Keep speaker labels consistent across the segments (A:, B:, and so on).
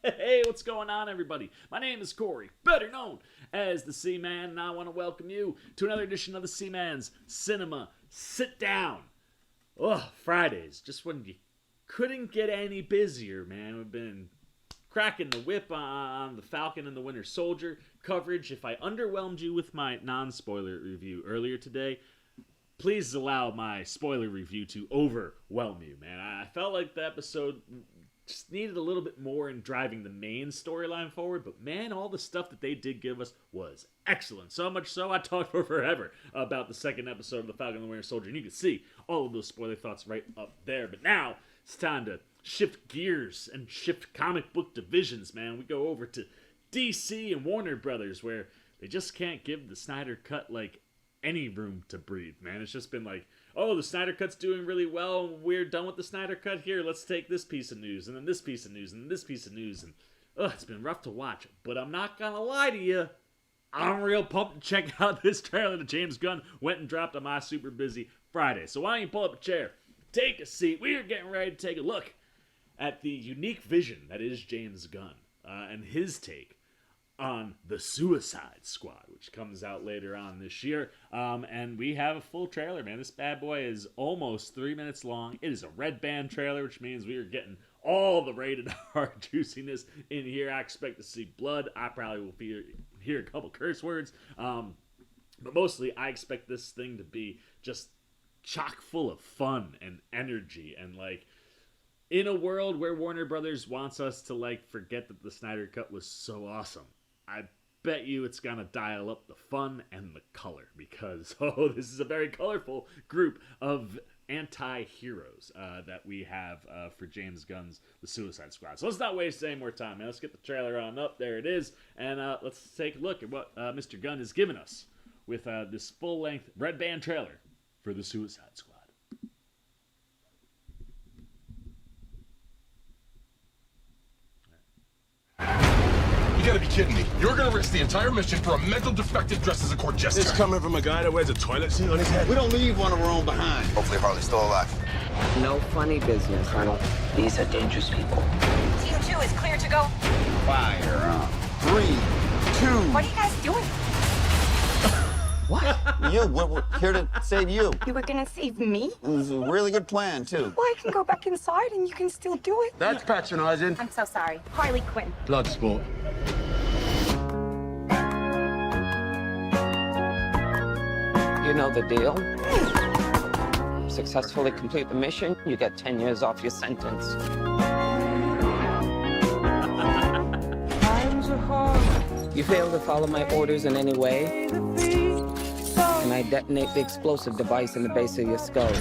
A: Hey, what's going on, everybody? My name is Corey, better known as the Seaman, and I want to welcome you to another edition of the Seaman's Cinema Sit-Down. Oh, Fridays, just when you couldn't get any busier, man. We've been cracking the whip on the Falcon and the Winter Soldier coverage. If I underwhelmed you with my non-spoiler review earlier today, please allow my spoiler review to overwhelm you, man. I felt like the episode just needed a little bit more in driving the main storyline forward, but man, all the stuff that they did give us was excellent. So much so, I talked for forever about the second episode of The Falcon and the Winter Soldier, and you can see all of those spoiler thoughts right up there. But now, it's time to shift gears and shift comic book divisions, man. We go over to DC and Warner Brothers, where they just can't give the Snyder Cut, like, any room to breathe, man. It's just been like, oh, the Snyder Cut's doing really well, we're done with the Snyder Cut, here, let's take this piece of news, and then this piece of news, and this piece of news, and it's been rough to watch. But I'm not gonna lie to you, I'm real pumped to check out this trailer that James Gunn went and dropped on my super busy Friday. So why don't you pull up a chair, take a seat, we are getting ready to take a look at the unique vision that is James Gunn, and his take on The Suicide Squad, which comes out later on this year. And we have a full trailer, man. This bad boy is almost 3 minutes long. It is a red band trailer, which means we are getting all the rated R juiciness in here. I expect to see blood. I probably will hear a couple curse words. But mostly, I expect this thing to be just chock full of fun and energy, and like, in a world where Warner Brothers wants us to like forget that the Snyder Cut was so awesome, I bet you it's gonna dial up the fun and the color, because this is a very colorful group of anti-heroes that we have for James Gunn's The Suicide Squad. So let's not waste any more time, man. Let's get the trailer on up. There it is, and let's take a look at what Mr. Gunn has given us with this full-length red band trailer for The Suicide Squad.
B: You gotta be kidding me. You're gonna risk the entire mission for a mental defective dressed as a court jester.
C: It's coming from a guy that wears a toilet seat on his head.
D: We don't leave one of our own behind.
E: Hopefully Harley's still alive.
F: No funny business, Colonel. These are dangerous people.
G: Team 2 is clear to go.
D: Fire on 3, 2.
G: What are you guys doing?
D: What? We're here to save you.
G: You were gonna save me?
D: It was a really good plan, too.
G: Well, I can go back inside and you can still do it.
C: That's patronizing.
G: I'm so sorry. Harley Quinn.
C: Blood sport.
F: You know the deal. Successfully complete the mission, you get 10 years off your sentence. You fail to follow my orders in any way, and I detonate the explosive device in the base of your skull.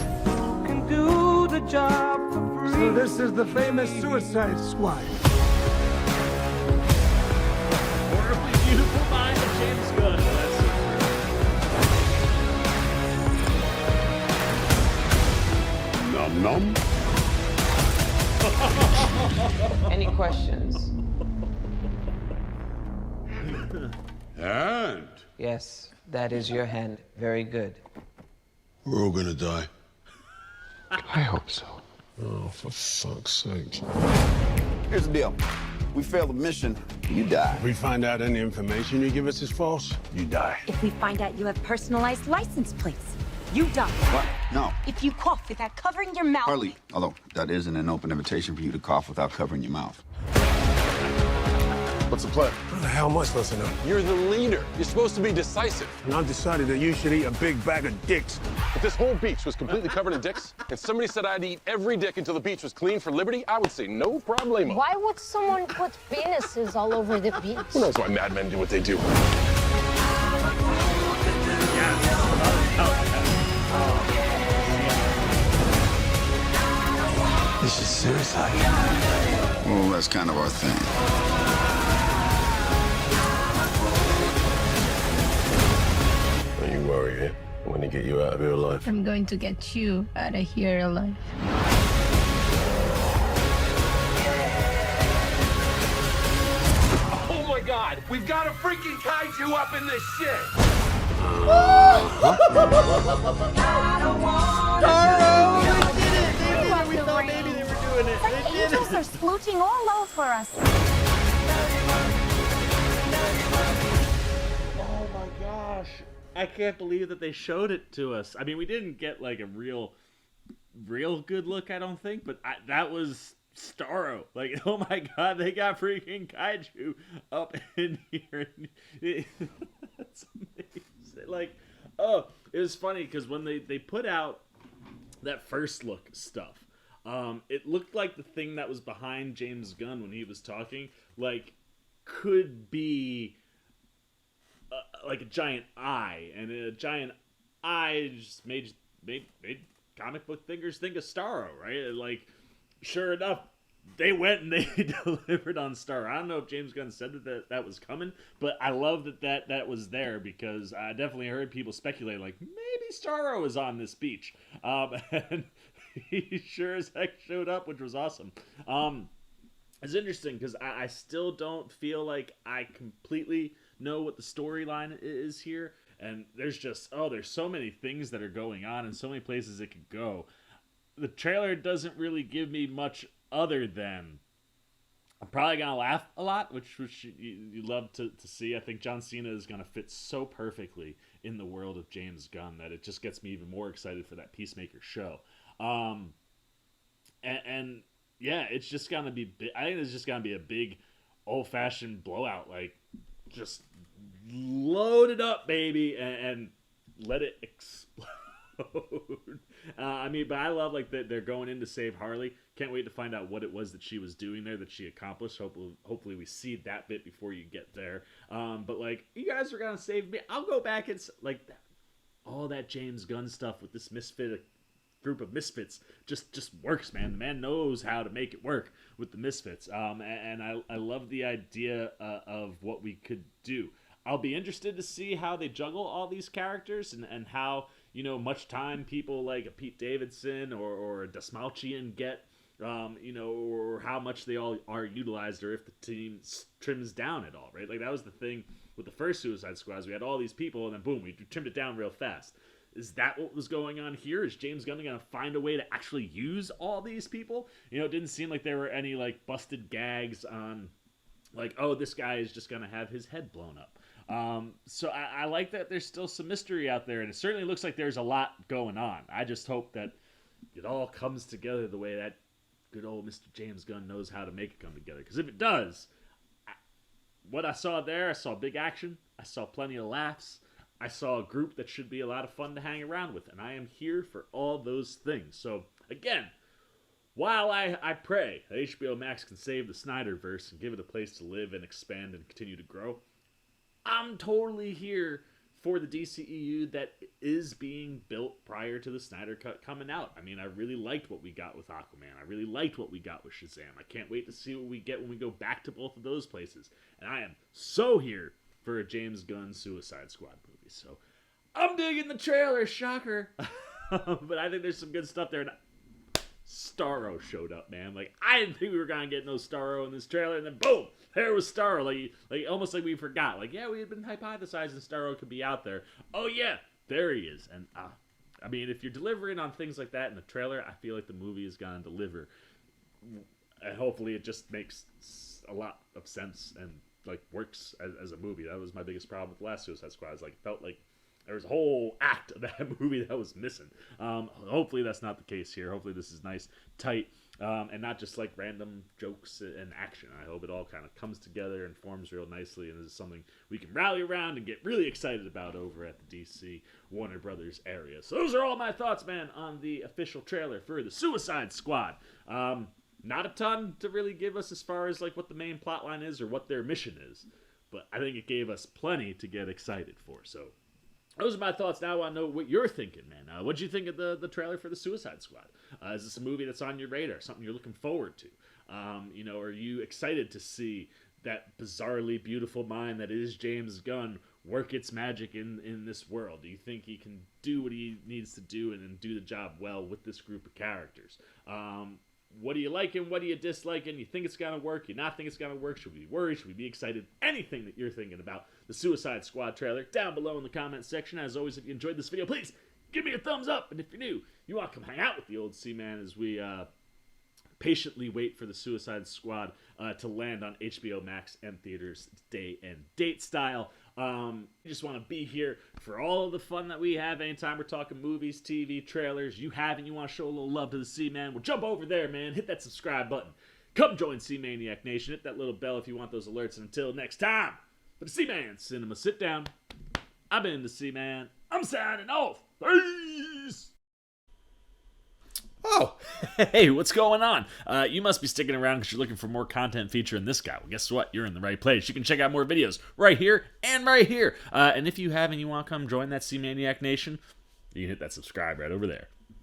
H: So this is the famous Suicide Squad.
A: Horribly beautiful mind of James Gunn.
C: Num num.
F: Any questions?
C: And
F: Yes, that is your hand. Very good.
C: we're all gonna die.
B: I hope so.
C: Oh, for fuck's sake.
D: Here's the deal. We fail the mission, you die.
C: If we find out any information you give us is false, you die.
G: If we find out you have personalized license plates, you die.
D: What? No.
G: If you cough without covering your mouth.
D: Harley, although that isn't an open invitation for you to cough without covering your mouth.
B: What's the plan?
C: What the hell am I supposed to know?
B: You're the leader. You're supposed to be decisive.
C: And I've decided that you should eat a big bag of dicks.
B: If this whole beach was completely covered in dicks, and somebody said I'd eat every dick until the beach was clean for liberty, I would say no problemo.
I: Why would someone put penises all over the beach?
B: Who knows why madmen do what they do?
D: This is suicide. Well, that's kind of our thing.
C: Don't you worry, eh? I'm gonna get you out of here alive.
I: I'm going to get you out of here alive.
H: Oh my God! We've got a freaking kaiju up in this shit!
G: Angels are splooching all over us.
A: Oh my gosh. I can't believe that they showed it to us. I mean, we didn't get like a real good look, I don't think, but that was Starro. Like, oh my god, they got freaking kaiju up in here. That's amazing. Like, oh, it was funny because when they put out that first look stuff, it looked like the thing that was behind James Gunn when he was talking, like, could be like a giant eye, and a giant eye just made comic book thinkers think of Starro, right? Like, sure enough, they went and they delivered on Starro. I don't know if James Gunn said that was coming, but I love that was there, because I definitely heard people speculate, like, maybe Starro is on this beach. And he sure as heck showed up, which was awesome. It's interesting because I still don't feel like I completely know what the storyline is here, and there's so many things that are going on and so many places it could go. The trailer doesn't really give me much other than I'm probably gonna laugh a lot, which you love to see. I think John Cena is gonna fit so perfectly in the world of James Gunn that it just gets me even more excited for that Peacemaker show. And yeah, it's just gonna be. I think it's just gonna be a big, old-fashioned blowout. Like, just load it up, baby, and let it explode. I mean, but I love like that they're going in to save Harley. Can't wait to find out what it was that she was doing there that she accomplished. Hopefully we see that bit before you get there. But like, you guys are gonna save me. I'll go back and like all that James Gunn stuff with this group of misfits just works, man. The man knows how to make it work with the misfits. And I love the idea of what we could do. I'll be interested to see how they juggle all these characters and how, you know, much time people like Pete Davidson or Desmalchian get, you know, or how much they all are utilized, or if the team trims down at all, right? Like, that was the thing with the first Suicide Squad. We had all these people, and then boom, we trimmed it down real fast. Is that what was going on here? Is James Gunn going to find a way to actually use all these people? You know, it didn't seem like there were any, like, busted gags on, like, oh, this guy is just going to have his head blown up. So I like that there's still some mystery out there, and it certainly looks like there's a lot going on. I just hope that it all comes together the way that good old Mr. James Gunn knows how to make it come together. Because if it does, what I saw there, I saw big action, I saw plenty of laughs, I saw a group that should be a lot of fun to hang around with, and I am here for all those things. So, again, while I pray that HBO Max can save the Snyderverse and give it a place to live and expand and continue to grow, I'm totally here for the DCEU that is being built prior to the Snyder Cut coming out. I mean, I really liked what we got with Aquaman. I really liked what we got with Shazam. I can't wait to see what we get when we go back to both of those places. And I am so here for a James Gunn Suicide Squad movie. So I'm digging the trailer, shocker. But I think there's some good stuff there. And Starro showed up, man. Like, I didn't think we were gonna get no Starro in this trailer, and then boom, there was Starro. Like almost like we forgot. Like, yeah, we had been hypothesizing Starro could be out there. Oh yeah, there he is. And I mean, if you're delivering on things like that in the trailer, I feel like the movie is gonna deliver. And hopefully, it just makes a lot of sense and like works as a movie. That was my biggest problem with the last Suicide Squad. It felt like there was a whole act of that movie that was missing. Hopefully that's not the case here. Hopefully this is nice, tight, and not just like random jokes and action. I hope it all kind of comes together and forms real nicely, and this is something we can rally around and get really excited about over at the DC Warner Brothers area. So those are all my thoughts, man, on the official trailer for the Suicide Squad. Not a ton to really give us as far as like what the main plot line is or what their mission is, but I think it gave us plenty to get excited for. So those are my thoughts. Now I want to know what you're thinking, man. What'd you think of the trailer for the Suicide Squad? Is this a movie that's on your radar, something you're looking forward to? You know, are you excited to see that bizarrely beautiful mind that is James Gunn work its magic in this world? Do you think he can do what he needs to do and do the job well with this group of characters? What do you like and what do you dislike? And you think it's going to work? You not think it's going to work? Should we be worried? Should we be excited? Anything that you're thinking about the Suicide Squad trailer, down below in the comment section. As always, if you enjoyed this video, please give me a thumbs up. And if you're new, you want to come hang out with the old C-Man as we patiently wait for the Suicide Squad to land on HBO Max and theaters day and date style. Just want to be here for all of the fun that we have anytime we're talking movies, TV, trailers. You have and you want to show a little love to the C-Man, well, jump over there, man. Hit that subscribe button. Come join C-Maniac Nation. Hit that little bell if you want those alerts. And until next time, for the C-Man Cinema Sit Down, I've been the C-Man. I'm signing off. Peace! Oh, hey, what's going on? You must be sticking around because you're looking for more content featuring this guy. Well, guess what? You're in the right place. You can check out more videos right here and right here. And if you have and you want to come join that C-Maniac Nation, you can hit that subscribe right over there.